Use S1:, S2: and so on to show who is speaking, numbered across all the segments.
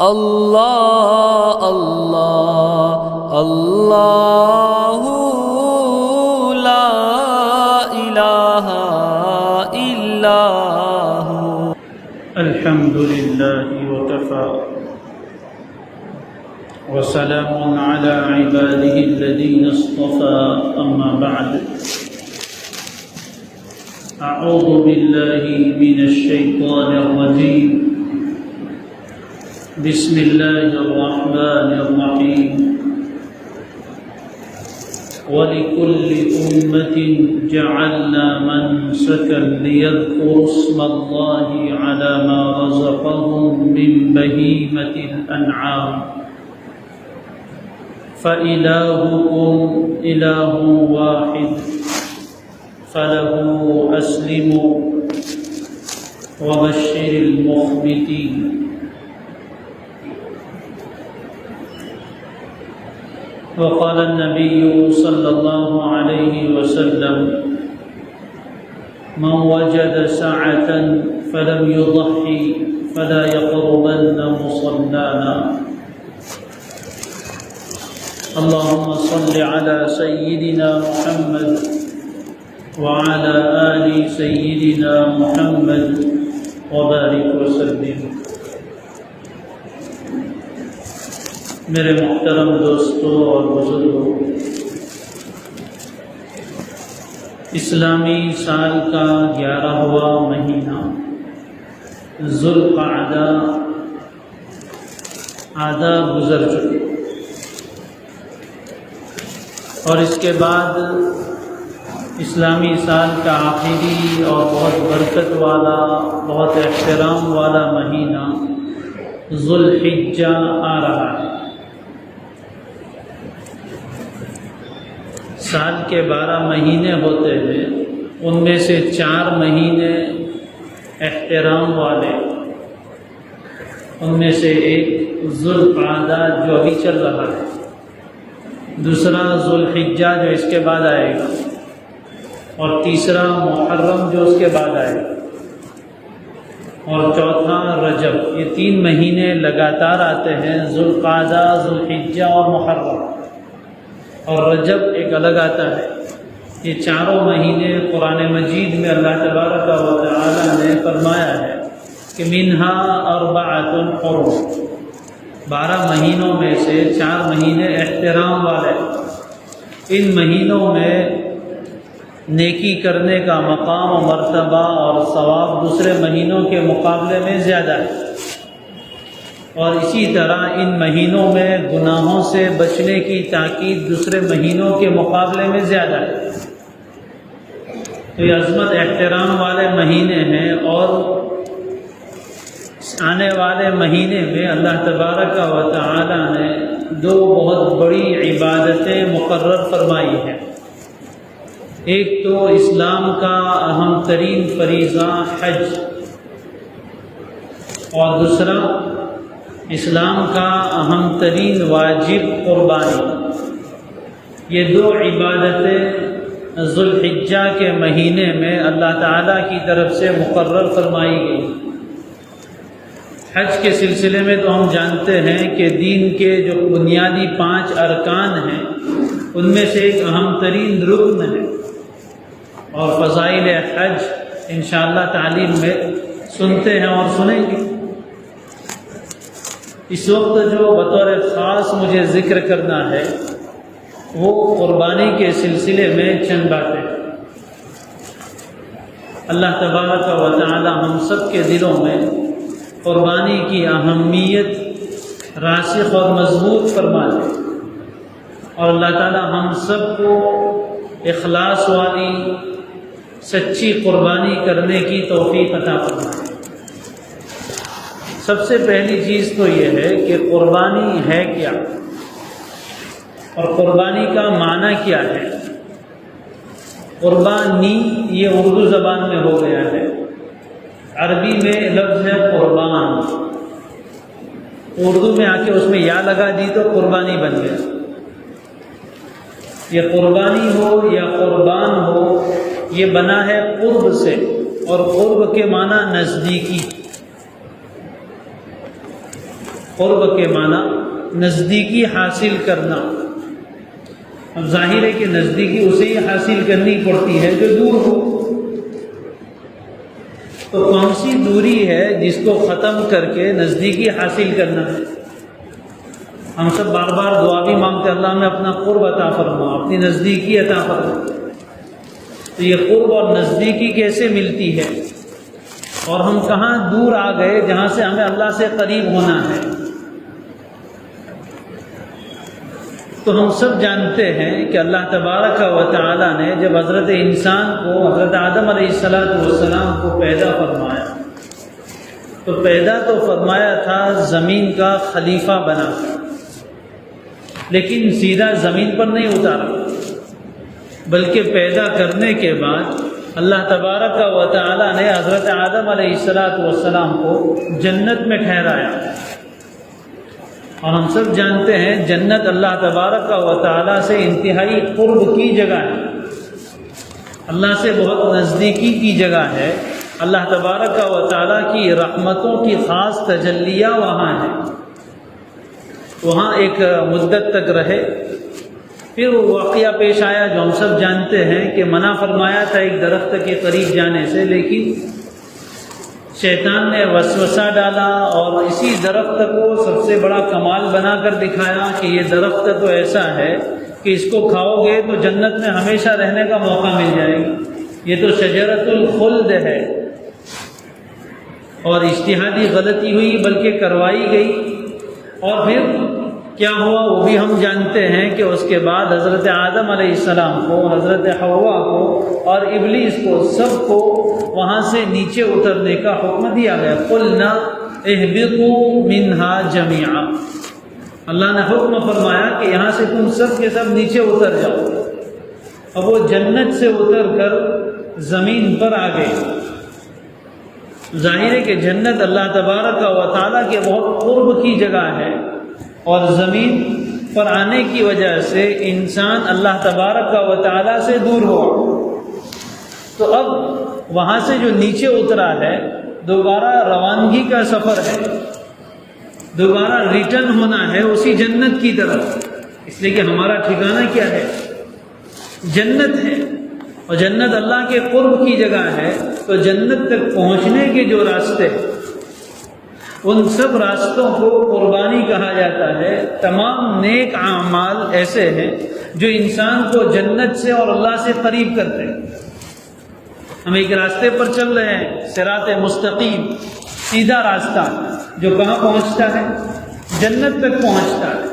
S1: اللہ اللہ اللہ لا الہ الا ہوا
S2: الحمد للہ وکفی وسلام علی عباده الذین اصطفى اما بعد اعوذ باللہ من الشیطان الرجیم بسم اللہ الرحمن الرحیم وَلِكُلِّ أُمَّةٍ جَعَلْنَا مَنْسَكًا لِيَذْكُرُوا اسْمَ اللَّهِ عَلَى مَا رَزَقَهُم مِّن بَهِيمَةِ الْأَنْعَامِ فَإِلَٰهُكُمْ إِلَٰهٌ وَاحِدٌ فَلَهُ أَسْلِمُوا وَبَشِّرِ الْمُخْبِتِينَ وقال النبي صلى الله عليه وسلم من وجد سعة فلم يضحي فلا يقربن مصلانا اللهم صل على سيدنا محمد وعلى آل سيدنا محمد وبارك وسلم. میرے محترم دوستوں اور بزرگوں، اسلامی سال کا 11واں مہینہ ذوالقعدہ آدھا گزر چکے اور اس کے بعد اسلامی سال کا آخری اور بہت برکت والا، بہت احترام والا مہینہ ذوالحجہ آ رہا ہے. سال کے 12 مہینے ہوتے ہیں، ان میں سے 4 مہینے احترام والے، ان میں سے ایک ذوالقعدہ جو ابھی چل رہا ہے، دوسرا ذوالحجہ جو اس کے بعد آئے گا، اور تیسرا محرم جو اس کے بعد آئے گا، اور چوتھا رجب. یہ 3 مہینے لگاتار آتے ہیں، ذوالقعدہ، ذوالحجہ اور محرم، اور رجب ایک الگ آتا ہے. یہ 4 مہینے قرآن مجید میں اللہ تبارک و تعالی نے فرمایا ہے کہ منہا اربعۃ حرم، 12 مہینوں میں سے 4 مہینے احترام والے. ان مہینوں میں نیکی کرنے کا مقام و مرتبہ اور ثواب دوسرے مہینوں کے مقابلے میں زیادہ ہے، اور اسی طرح ان مہینوں میں گناہوں سے بچنے کی تاکید دوسرے مہینوں کے مقابلے میں زیادہ ہے. تو یہ عظمت احترام والے مہینے ہیں، اور آنے والے مہینے میں اللہ تبارک و تعالی نے 2 بہت بڑی عبادتیں مقرر فرمائی ہیں. ایک تو اسلام کا اہم ترین فریضہ حج، اور دوسرا اسلام کا اہم ترین واجب قربانی. یہ 2 عبادتیں ذوالحجہ کے مہینے میں اللہ تعالیٰ کی طرف سے مقرر فرمائی گئی. حج کے سلسلے میں تو ہم جانتے ہیں کہ دین کے جو بنیادی 5 ارکان ہیں، ان میں سے ایک اہم ترین رکن ہے، اور فضائل حج انشاءاللہ تعلیم میں سنتے ہیں اور سنیں گے. اس وقت جو بطور خاص مجھے ذکر کرنا ہے وہ قربانی کے سلسلے میں چند باتیں. اللہ تبارک و تعالی ہم سب کے دلوں میں قربانی کی اہمیت راسخ اور مضبوط فرما دے، اور اللہ تعالی ہم سب کو اخلاص والی سچی قربانی کرنے کی توفیق عطا فرمائے. سب سے پہلی چیز تو یہ ہے کہ قربانی ہے کیا، اور قربانی کا معنی کیا ہے. قربانی یہ اردو زبان میں ہو گیا ہے، عربی میں لفظ ہے قربان، اردو میں آ کے اس میں یا لگا دی تو قربانی بن گیا. یہ قربانی ہو یا قربان ہو، یہ بنا ہے قرب سے، اور قرب کے معنی نزدیکی. قرب کے معنی نزدیکی حاصل کرنا. اب ظاہر ہے کہ نزدیکی اسے ہی حاصل کرنی پڑتی ہے جو دور ہو. تو کون سی دوری ہے جس کو ختم کر کے نزدیکی حاصل کرنا ہے؟ ہم سب بار بار دعا بھی مانگتے ہیں اللہ میں اپنا قرب عطا فرما، اپنی نزدیکی عطا فرما. تو یہ قرب اور نزدیکی کیسے ملتی ہے، اور ہم کہاں دور آ گئے جہاں سے ہمیں اللہ سے قریب ہونا ہے؟ تو ہم سب جانتے ہیں کہ اللہ تبارک و تعالی نے جب حضرت انسان کو، حضرت آدم علیہ السلام کو پیدا فرمایا تو پیدا تو فرمایا تھا زمین کا خلیفہ بنا، لیکن سیدھا زمین پر نہیں اتارا، بلکہ پیدا کرنے کے بعد اللہ تبارک و تعالی نے حضرت آدم علیہ السلام کو جنت میں ٹھہرایا. اور ہم سب جانتے ہیں جنت اللہ تبارک و تعالی سے انتہائی قرب کی جگہ ہے، اللہ سے بہت نزدیکی کی جگہ ہے. اللہ تبارک و تعالی کی رحمتوں کی خاص تجلیہ وہاں ہے. وہاں ایک مدت تک رہے، پھر وہ واقعہ پیش آیا جو ہم سب جانتے ہیں کہ منع فرمایا تھا ایک درخت کے قریب جانے سے، لیکن شیطان نے وسوسہ ڈالا اور اسی درخت کو سب سے بڑا کمال بنا کر دکھایا کہ یہ درخت تو ایسا ہے کہ اس کو کھاؤ گے تو جنت میں ہمیشہ رہنے کا موقع مل جائے گا، یہ تو شجرۃ الخلد ہے. اور اجتہادی غلطی ہوئی بلکہ کروائی گئی. اور پھر کیا ہوا وہ بھی ہم جانتے ہیں کہ اس کے بعد حضرت آدم علیہ السلام کو، حضرت حوا کو اور ابلیس کو، سب کو وہاں سے نیچے اترنے کا حکم دیا گیا. قلنا اہبطوا منہا جمیعا، اللہ نے حکم فرمایا کہ یہاں سے تم سب کے سب نیچے اتر جاؤ. اب وہ جنت سے اتر کر زمین پر آ گئے. ظاہر ہے کہ جنت اللہ تبارک و تعالیٰ کے بہت قرب کی جگہ ہے، اور زمین پر آنے کی وجہ سے انسان اللہ تبارک و تعالیٰ سے دور ہوا. تو اب وہاں سے جو نیچے اترا ہے دوبارہ روانگی کا سفر ہے، دوبارہ ریٹرن ہونا ہے اسی جنت کی طرف، اس لیے کہ ہمارا ٹھکانہ کیا ہے؟ جنت ہے. اور جنت اللہ کے قرب کی جگہ ہے، تو جنت تک پہنچنے کے جو راستے ان سب راستوں کو قربانی کہا جاتا ہے. تمام نیک اعمال ایسے ہیں جو انسان کو جنت سے اور اللہ سے قریب کرتے ہیں. ہم ایک راستے پر چل رہے ہیں، صراط مستقیم، سیدھا راستہ جو کہاں پہنچتا ہے؟ جنت تک پہنچتا ہے.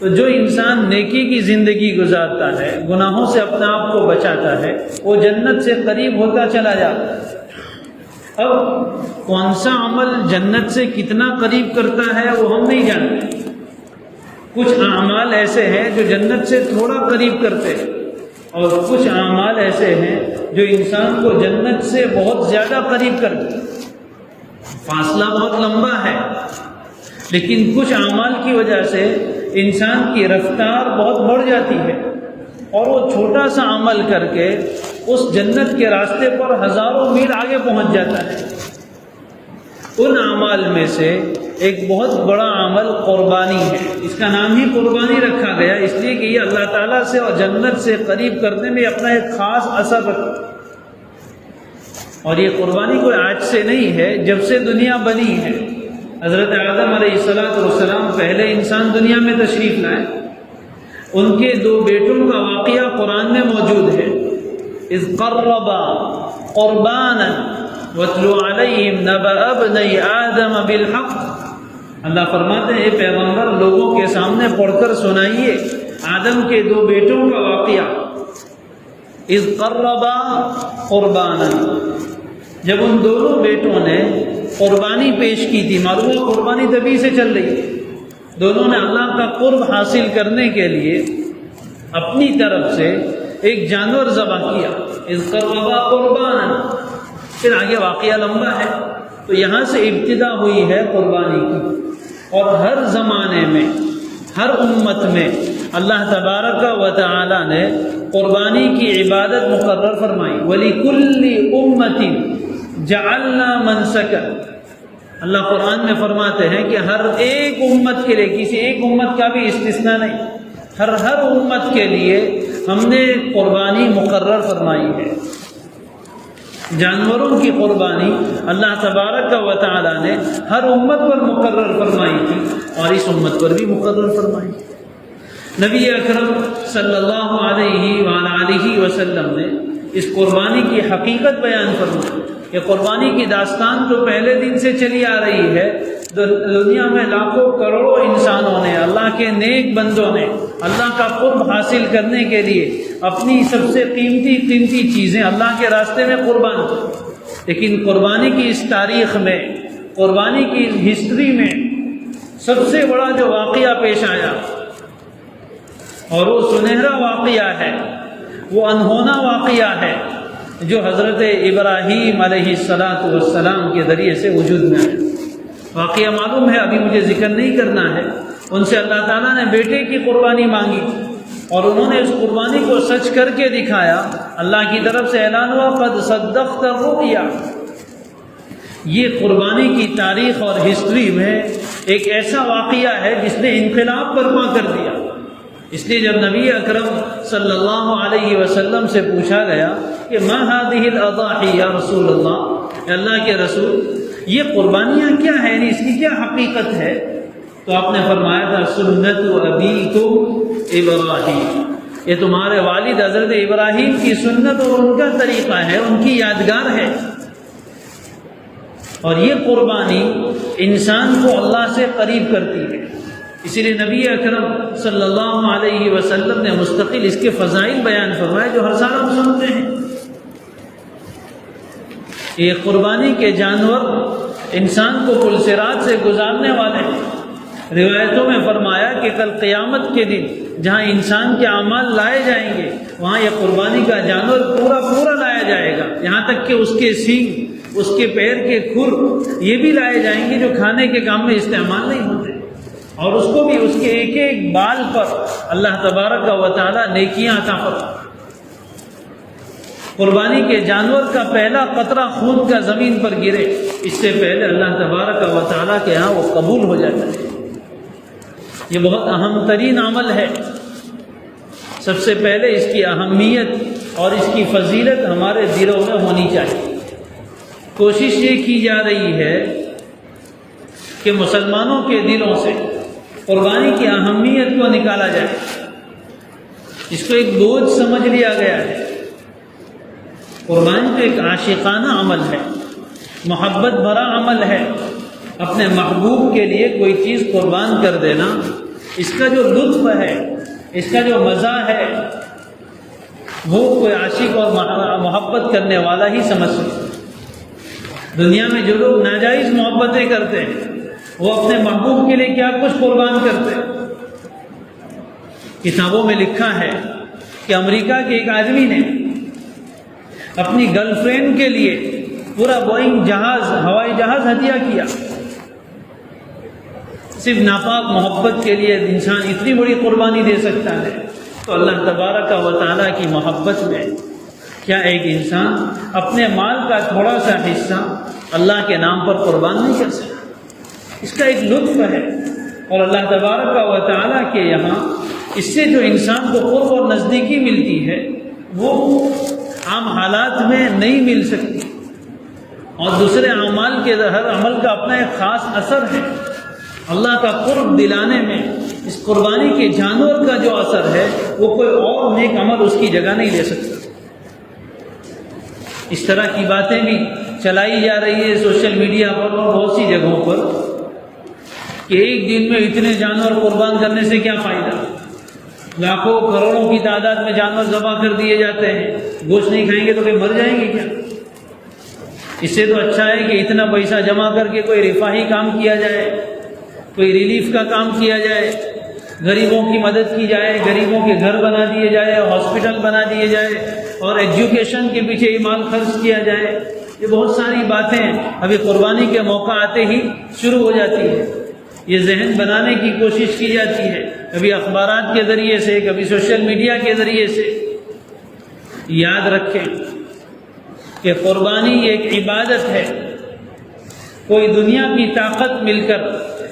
S2: تو جو انسان نیکی کی زندگی گزارتا ہے، گناہوں سے اپنے آپ کو بچاتا ہے، وہ جنت سے قریب ہوتا چلا جاتا ہے. اب کون سا عمل جنت سے کتنا قریب کرتا ہے وہ ہم نہیں جانتے. کچھ اعمال ایسے ہیں جو جنت سے تھوڑا قریب کرتے ہیں، اور کچھ اعمال ایسے ہیں جو انسان کو جنت سے بہت زیادہ قریب کرتے ہیں. فاصلہ بہت لمبا ہے، لیکن کچھ اعمال کی وجہ سے انسان کی رفتار بہت بڑھ جاتی ہے، اور وہ چھوٹا سا عمل کر کے اس جنت کے راستے پر ہزاروں میل آگے پہنچ جاتا ہے. ان اعمال میں سے ایک بہت بڑا عمل قربانی ہے. اس کا نام ہی قربانی رکھا گیا اس لیے کہ یہ اللہ تعالیٰ سے اور جنت سے قریب کرنے میں اپنا ایک خاص اثر رکھتا ہے. اور یہ قربانی کوئی آج سے نہیں ہے، جب سے دنیا بنی ہے. حضرت آدم علیہ السلام پہلے انسان دنیا میں تشریف لائے. ان کے 2 بیٹوں کا واقعہ قرآن میں موجود ہے. اذ قربا قربانا واتلو علیہم نبأ ابنی آدم بالحق. اللہ فرماتے ہیں اے پیغمبر لوگوں کے سامنے پڑھ کر سنائیے آدم کے 2 بیٹوں کا واقعہ. اذ قربا قربانا، جب ان دونوں بیٹوں نے قربانی پیش کی تھی. معلوم ہے قربانی تبھی سے چل رہی ہے. دونوں نے اللہ کا قرب حاصل کرنے کے لیے اپنی طرف سے ایک جانور ذبح کیا. اذ قربا قربانا، پھر آگے واقعہ لمبا ہے. تو یہاں سے ابتدا ہوئی ہے قربانی کی. اور ہر زمانے میں، ہر امت میں اللہ تبارک و تعالی نے قربانی کی عبادت مقرر فرمائی. وَلِكُلِّ أُمَّةٍ جَعَلْنَا مَنْسَكًا، اللہ قرآن میں فرماتے ہیں کہ ہر ایک امت کے لیے، کسی ایک امت کا بھی استثناء نہیں، ہر امت کے لیے ہم نے قربانی مقرر فرمائی ہے۔ جانوروں کی قربانی اللہ تبارک و تعالی نے ہر امت پر مقرر فرمائی تھی اور اس امت پر بھی مقرر فرمائی۔ نبی اکرم صلی اللہ علیہ وآلہ وسلم نے اس قربانی کی حقیقت بیان فرمائی۔ یہ قربانی کی داستان تو پہلے دن سے چلی آ رہی ہے۔ دنیا میں لاکھوں کروڑوں انسانوں نے، اللہ کے نیک بندوں نے اللہ کا قرب حاصل کرنے کے لیے اپنی سب سے قیمتی چیزیں اللہ کے راستے میں قربان کی، لیکن قربانی کی اس تاریخ میں، قربانی کی ہسٹری میں سب سے بڑا جو واقعہ پیش آیا اور وہ سنہرا واقعہ ہے، وہ انہونا واقعہ ہے جو حضرت ابراہیم علیہ السلام کے ذریعے سے وجود میں آیا۔ واقعہ معلوم ہے، ابھی مجھے ذکر نہیں کرنا ہے۔ ان سے اللہ تعالیٰ نے بیٹے کی قربانی مانگی اور انہوں نے اس قربانی کو سچ کر کے دکھایا۔ اللہ کی طرف سے اعلان ہوا قد صدقت الرؤیا۔ یہ قربانی کی تاریخ اور ہسٹری میں ایک ایسا واقعہ ہے جس نے انقلاب برپا کر دیا۔ اس لیے جب نبی اکرم صلی اللہ علیہ وسلم سے پوچھا گیا کہ ما هذه الاضاحی یا رسول اللہ کے رسول، یہ قربانیاں کیا ہیں، یعنی اس کی کیا حقیقت ہے؟ تو آپ نے فرمایا تھا سنت ابیکم ابراہیم، یہ تمہارے والد حضرت ابراہیم کی سنت اور ان کا طریقہ ہے، ان کی یادگار ہے۔ اور یہ قربانی انسان کو اللہ سے قریب کرتی ہے، اسی لیے نبی اکرم صلی اللہ علیہ وسلم نے مستقل اس کے فضائل بیان فرمائے جو ہر سال ہم سنتے ہیں۔ یہ قربانی کے جانور انسان کو پل صراط سے گزارنے والے ہیں۔ روایتوں میں فرمایا کہ کل قیامت کے دن جہاں انسان کے اعمال لائے جائیں گے وہاں یہ قربانی کا جانور پورا لایا جائے گا، یہاں تک کہ اس کے سینگ، اس کے پیر کے کھر یہ بھی لائے جائیں گے جو کھانے کے کام میں استعمال نہیں ہوتے، اور اس کو بھی اس کے ایک ایک بال پر اللہ تبارک و تعالی نیکیاں عطا فرمائے۔ قربانی کے جانور کا پہلا قطرہ خون کا زمین پر گرے اس سے پہلے اللہ تبارک و تعالیٰ کے ہاں وہ قبول ہو جاتا ہے۔ یہ بہت اہم ترین عمل ہے۔ سب سے پہلے اس کی اہمیت اور اس کی فضیلت ہمارے دلوں میں ہونی چاہیے۔ کوشش یہ کی جا رہی ہے کہ مسلمانوں کے دلوں سے قربانی کی اہمیت کو نکالا جائے، اس کو ایک بوجھ سمجھ لیا گیا ہے۔ قربانی تو ایک عاشقانہ عمل ہے، محبت بھرا عمل ہے۔ اپنے محبوب کے لیے کوئی چیز قربان کر دینا، اس کا جو لطف ہے، اس کا جو مزہ ہے، وہ کوئی عاشق اور محبت کرنے والا ہی سمجھ سکتا۔ دنیا میں جو لوگ ناجائز محبتیں کرتے ہیں وہ اپنے محبوب کے لیے کیا کچھ قربان کرتے ہیں۔ کتابوں میں لکھا ہے کہ امریکہ کے ایک آدمی نے اپنی گرل فرینڈ کے لیے پورا بوئنگ ہوائی جہاز ہدیہ کیا۔ صرف ناپاک محبت کے لیے انسان اتنی بڑی قربانی دے سکتا ہے، تو اللہ تبارک و تعالیٰ کی محبت میں کیا ایک انسان اپنے مال کا تھوڑا سا حصہ اللہ کے نام پر قربان نہیں کر سکتا؟ اس کا ایک لطف ہے، اور اللہ تبارک و تعالیٰ کے یہاں اس سے جو انسان کو قرب اور نزدیکی ملتی ہے وہ عام حالات میں نہیں مل سکتی، اور دوسرے اعمال کے ہر عمل کا اپنا ایک خاص اثر ہے۔ اللہ کا قرب دلانے میں اس قربانی کے جانور کا جو اثر ہے وہ کوئی اور نیک عمل اس کی جگہ نہیں لے سکتا۔ اس طرح کی باتیں بھی چلائی جا رہی ہے سوشل میڈیا پر اور بہت سی جگہوں پر کہ ایک دن میں اتنے جانور قربان کرنے سے کیا فائدہ، لاکھوں کروڑوں کی تعداد میں جانور ذبح کر دیے جاتے ہیں، گوشت نہیں کھائیں گے تو کہ مر جائیں گے کیا؟ اس سے تو اچھا ہے کہ اتنا پیسہ جمع کر کے کوئی رفاہی کام کیا جائے، کوئی ریلیف کا کام کیا جائے، غریبوں کی مدد کی جائے، غریبوں کے گھر بنا دیے جائے، ہاسپٹل بنا دیے جائے، اور ایجوکیشن کے پیچھے ہی مال خرچ کیا جائے۔ یہ بہت ساری باتیں ابھی قربانی کے موقع آتے ہی شروع ہو جاتی ہے، یہ ذہن بنانے کی کوشش کی جاتی ہے، کبھی اخبارات کے ذریعے سے، کبھی سوشل میڈیا کے ذریعے سے۔ یاد رکھیں کہ قربانی ایک عبادت ہے، کوئی دنیا کی طاقت مل کر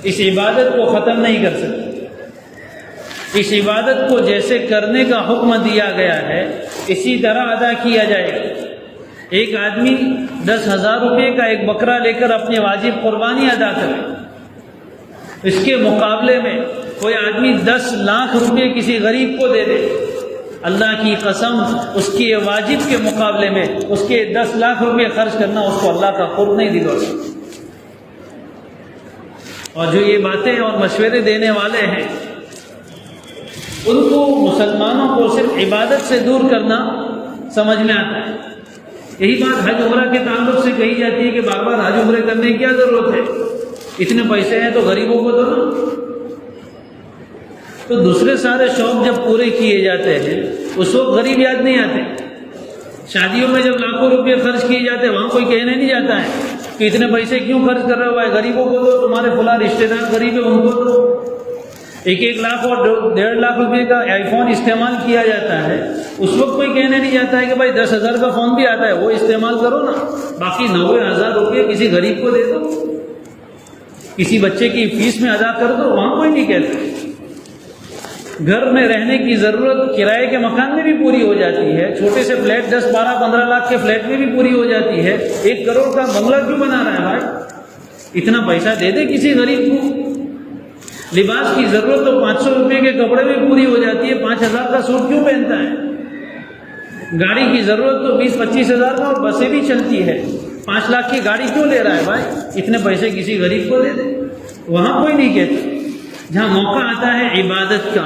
S2: اس عبادت کو ختم نہیں کر سکتی۔ اس عبادت کو جیسے کرنے کا حکم دیا گیا ہے اسی طرح ادا کیا جائے گا۔ ایک آدمی 10,000 روپے کا ایک بکرا لے کر اپنے واجب قربانی ادا کرے، اس کے مقابلے میں کوئی آدمی 10 لاکھ روپے کسی غریب کو دے دے، اللہ کی قسم اس کے واجب کے مقابلے میں اس کے 10 لاکھ روپے خرچ کرنا اس کو اللہ کا قرب نہیں دلوا سکتا۔ اور جو یہ باتیں اور مشورے دینے والے ہیں ان کو مسلمانوں کو صرف عبادت سے دور کرنا سمجھ میں آتا ہے۔ یہی بات حج عمرہ کے تعلق سے کہی جاتی ہے کہ بار بار حج عمرے کرنے کی کیا ضرورت ہے، اتنے پیسے ہیں تو غریبوں کو دو نا۔ تو دوسرے سارے شوق جب پورے کیے جاتے ہیں اس وقت غریب یاد نہیں آتے۔ شادیوں میں جب لاکھوں روپے خرچ کیے جاتے ہیں وہاں کوئی کہنے نہیں جاتا ہے کہ اتنے پیسے کیوں خرچ کر رہے ہو، غریبوں کو دو، تمہارے فلاں رشتے دار غریب ہے ان کو دو۔ 1 لاکھ اور 1.5 لاکھ روپے کا آئی فون استعمال کیا جاتا ہے، اس وقت کوئی کہنے نہیں جاتا ہے کہ بھائی 10,000 کا فون بھی آتا ہے وہ استعمال کرو نا، باقی 90,000 روپے کسی غریب کو دے دو، کسی بچے کی فیس میں ادا کر دو، وہاں کوئی نہیں کہتا۔ گھر میں رہنے کی ضرورت کرائے کے مکان میں بھی پوری ہو جاتی ہے، چھوٹے سے فلیٹ 10, 12, 15 لاکھ کے فلیٹ میں بھی پوری ہو جاتی ہے۔ 1 کروڑ کا بنگلہ کیوں بنا رہا ہے بھائی؟ اتنا پیسہ دے دے کسی غریب کو۔ لباس کی ضرورت تو 500 روپے کے کپڑے میں پوری ہو جاتی ہے، 5,000 کا سوٹ کیوں پہنتا ہے؟ گاڑی کی ضرورت تو 20-25 ہزار کا اور بسیں بھی چلتی ہے، 5 لاکھ کی گاڑی کیوں لے رہا ہے بھائی؟ اتنے پیسے کسی غریب کو دے دے، وہاں کوئی نہیں کہتا۔ جہاں موقع آتا ہے عبادت کا،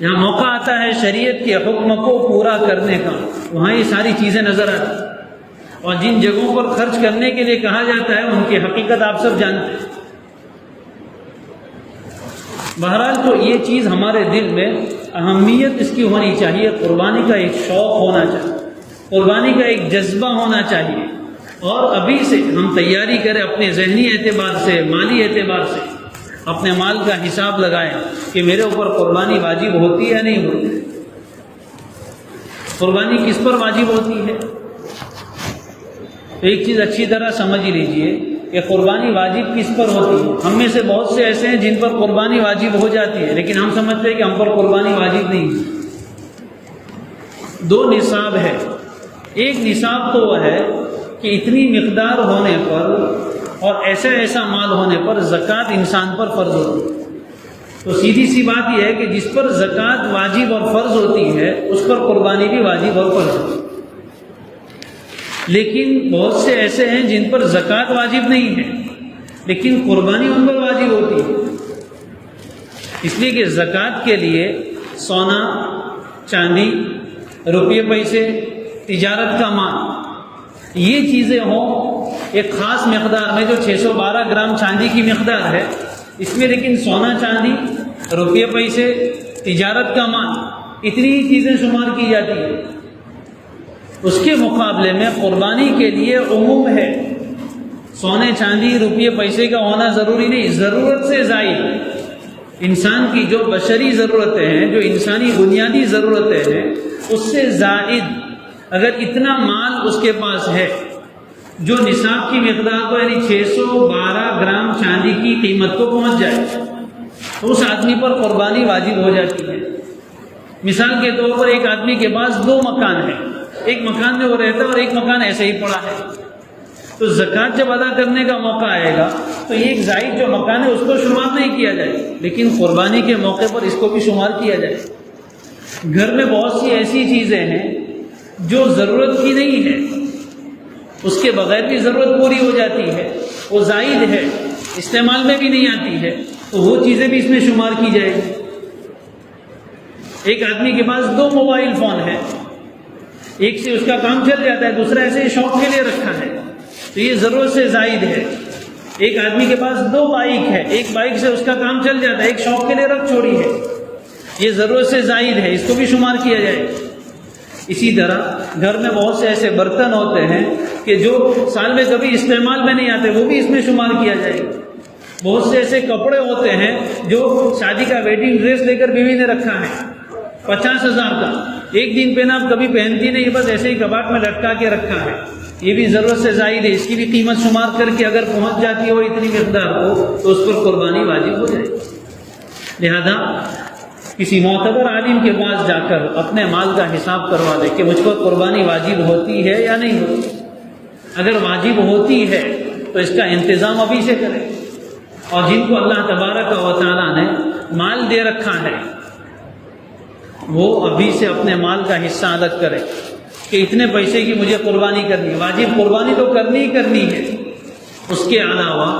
S2: جہاں موقع آتا ہے شریعت کے حکم کو پورا کرنے کا، وہاں یہ ساری چیزیں نظر آتی۔ اور جن جگہوں پر خرچ کرنے کے لیے کہا جاتا ہے ان کی حقیقت آپ سب جانتے ہیں۔ بہرحال تو یہ چیز ہمارے دل میں اہمیت اس کی ہونی چاہیے، قربانی کا ایک شوق ہونا چاہیے، قربانی کا ایک جذبہ ہونا چاہیے، اور ابھی سے ہم تیاری کریں، اپنے ذہنی اعتبار سے، مالی اعتبار سے اپنے مال کا حساب لگائیں کہ میرے اوپر قربانی واجب ہوتی ہے یا نہیں ہوتی۔ قربانی کس پر واجب ہوتی ہے؟ ایک چیز اچھی طرح سمجھ لیجئے کہ قربانی واجب کس پر ہوتی ہے۔ ہم میں سے بہت سے ایسے ہیں جن پر قربانی واجب ہو جاتی ہے لیکن ہم سمجھتے ہیں کہ ہم پر قربانی واجب نہیں ہے۔ 2 نصاب ہے۔ ایک نصاب تو وہ ہے کہ اتنی مقدار ہونے پر اور ایسا مال ہونے پر زکوٰۃ انسان پر فرض ہوتی ہے۔ تو سیدھی سی بات یہ ہے کہ جس پر زکوٰۃ واجب اور فرض ہوتی ہے اس پر قربانی بھی واجب اور فرض ہوتی ہے۔ لیکن بہت سے ایسے ہیں جن پر زکوٰۃ واجب نہیں ہے لیکن قربانی ان پر واجب ہوتی ہے، اس لیے کہ زکوٰۃ کے لیے سونا، چاندی، روپے پیسے، تجارت کا مال، یہ چیزیں ہوں ایک خاص مقدار میں، جو 612 گرام چاندی کی مقدار ہے اس میں، لیکن سونا چاندی، روپے پیسے، تجارت کا مال، اتنی ہی چیزیں شمار کی جاتی ہیں۔ اس کے مقابلے میں قربانی کے لیے عموم ہے، سونے چاندی روپے پیسے کا ہونا ضروری نہیں، ضرورت سے زائد انسان کی جو بشری ضرورتیں ہیں، جو انسانی بنیادی ضرورتیں ہیں، اس سے زائد اگر اتنا مال اس کے پاس ہے جو نصاب کی مقدار کو یعنی 612 گرام چاندی کی قیمت کو پہنچ جائے تو اس آدمی پر قربانی واجب ہو جاتی ہے۔ مثال کے طور پر ایک آدمی کے پاس 2 مکان ہیں، ایک مکان میں وہ رہتا ہے اور ایک مکان ایسے ہی پڑا ہے، تو زکوٰۃ جب ادا کرنے کا موقع آئے گا تو یہ ایک زائد جو مکان ہے اس کو شمار نہیں کیا جائے، لیکن قربانی کے موقع پر اس کو بھی شمار کیا جائے۔ گھر میں بہت سی ایسی چیزیں ہیں جو ضرورت کی نہیں ہے، اس کے بغیر بھی ضرورت پوری ہو جاتی ہے، وہ زائد ہے، استعمال میں بھی نہیں آتی ہے، تو وہ چیزیں بھی اس میں شمار کی جائے گی۔ ایک آدمی کے پاس 2 موبائل فون ہیں، ایک سے اس کا کام چل جاتا ہے، دوسرا ایسے شوق کے لیے رکھا ہے، تو یہ ضرورت سے زائد ہے۔ ایک آدمی کے پاس 2 بائک ہے، ایک بائک سے اس کا کام چل جاتا ہے، ایک شوق کے لیے رکھ چھوڑی ہے، یہ ضرورت سے زائد ہے، اس کو بھی شمار کیا جائے۔ اسی طرح گھر میں بہت سے ایسے برتن ہوتے ہیں کہ جو سال میں کبھی استعمال میں نہیں آتے، وہ بھی اس میں شمار کیا جائے گا۔ بہت سے ایسے کپڑے ہوتے ہیں جو شادی کا ویڈنگ ڈریس لے کر بیوی نے رکھا ہے 50,000 کا، ایک دن پہنا، اب کبھی پہنتی نہیں، بس ایسے ہی کباڑ میں لٹکا کے رکھا ہے، یہ بھی ضرورت سے زائد ہے، اس کی بھی قیمت شمار کر کے اگر پہنچ جاتی ہو اتنی مقدار کو تو اس پر قربانی واجب ہو جائے۔ لہذا کسی معتبر عالم کے پاس جا کر اپنے مال کا حساب کروا دے کہ مجھ پر قربانی واجب ہوتی ہے یا نہیں ہوتی۔ اگر واجب ہوتی ہے تو اس کا انتظام ابھی سے کرے، اور جن کو اللہ تبارک و تعالیٰ نے مال دے رکھا ہے وہ ابھی سے اپنے مال کا حصہ الگ کرے کہ اتنے پیسے کی مجھے قربانی کرنی ہے۔ واجب قربانی تو کرنی ہی کرنی ہے، اس کے علاوہ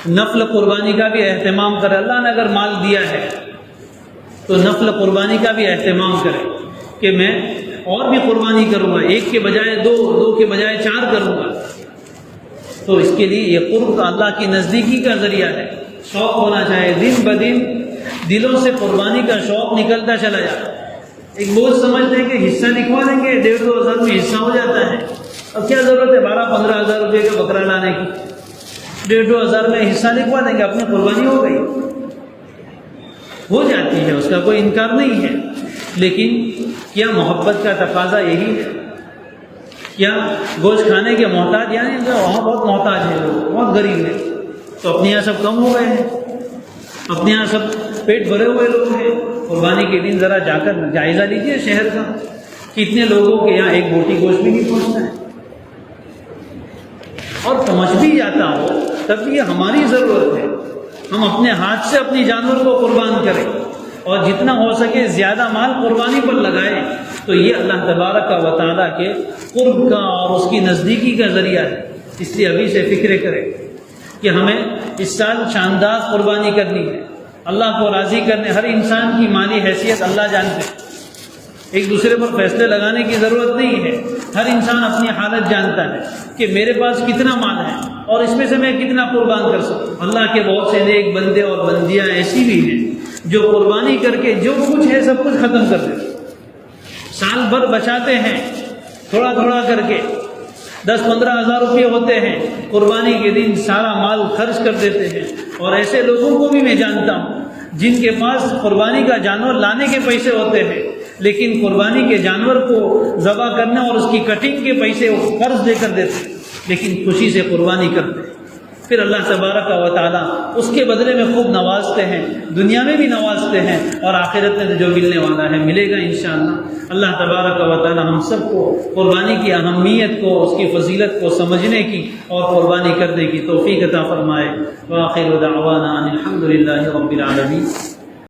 S2: نفل قربانی کا بھی اہتمام کرے۔ اللہ نے اگر مال دیا ہے تو نفل قربانی کا بھی اہتمام کرے کہ میں اور بھی قربانی کروں گا، ایک کے بجائے دو کے بجائے 4 کروں گا۔ تو اس کے لیے یہ قرب اللہ کی نزدیکی کا ذریعہ ہے۔ شوق ہونا چاہیے، دن بدن دلوں سے قربانی کا شوق نکلتا چلا جاتا ہے۔ ایک بوجھ سمجھتے ہیں کہ حصہ لکھوا دیں گے 1.5-2 ہزار میں حصہ ہو جاتا ہے، اب کیا ضرورت ہے 12-15 ہزار روپے کا بکرا لانے کی، 1.5-2 ہزار میں حصہ لکھوا دیں گے، اپنی قربانی ہو گئی، ہو جاتی ہے، اس کا کوئی انکار نہیں ہے۔ لیکن کیا محبت کا تقاضا یہی ہے؟ کیا گوشت کھانے کے محتاج، یعنی وہاں بہت محتاج ہے لوگ، بہت غریب ہے، تو اپنے یہاں سب کم ہو گئے ہیں، اپنے یہاں سب پیٹ بھرے ہوئے لوگ ہیں؟ قربانی کے دن ذرا جا کر جائزہ لیجیے شہر کا، کتنے لوگوں کے یہاں ایک بوٹی گوشت بھی نہیں پہنچتا ہے، اور پہنچ بھی جاتا ہو تب یہ ہماری ضرورت ہے، ہم اپنے ہاتھ سے اپنی جانور کو قربان کریں اور جتنا ہو سکے زیادہ مال قربانی پر لگائیں، تو یہ اللہ تبارک و تعالیٰ کے قرب کا اور اس کی نزدیکی کا ذریعہ ہے۔ اس لیے ابھی سے فکر کریں کہ ہمیں اس سال شاندار قربانی کرنی ہے، اللہ کو راضی کرنے۔ ہر انسان کی مالی حیثیت اللہ جانتے ہیں، ایک دوسرے پر فیصلے لگانے کی ضرورت نہیں ہے۔ ہر انسان اپنی حالت جانتا ہے کہ میرے پاس کتنا مال ہے اور اس میں سے میں کتنا قربان کر سکوں۔ اللہ کے بہت سے نیک بندے اور بندیاں ایسی بھی ہیں جو قربانی کر کے جو کچھ ہے سب کچھ ختم کر دیتے، سال بھر بچاتے ہیں تھوڑا تھوڑا کر کے، 10-15 ہزار روپے ہوتے ہیں، قربانی کے دن سارا مال خرچ کر دیتے ہیں۔ اور ایسے لوگوں کو بھی میں جانتا ہوں جن کے پاس قربانی کا جانور لانے کے پیسے ہوتے ہیں لیکن قربانی کے جانور کو ذبح کرنے اور اس کی کٹنگ کے پیسے قرض دے کر دیتے ہیں، لیکن خوشی سے قربانی کرتے ہیں۔ پھر اللہ تبارک و تعالیٰ اس کے بدلے میں خوب نوازتے ہیں، دنیا میں بھی نوازتے ہیں، اور آخرت میں جو ملنے والا ہے ملے گا انشاءاللہ۔ اللہ تبارک و تعالیٰ ہم سب کو قربانی کی اہمیت کو، اس کی فضیلت کو سمجھنے کی اور قربانی کرنے کی توفیق عطا فرمائے۔ وآخر دعوانا ان الحمد للہ رب العالمین۔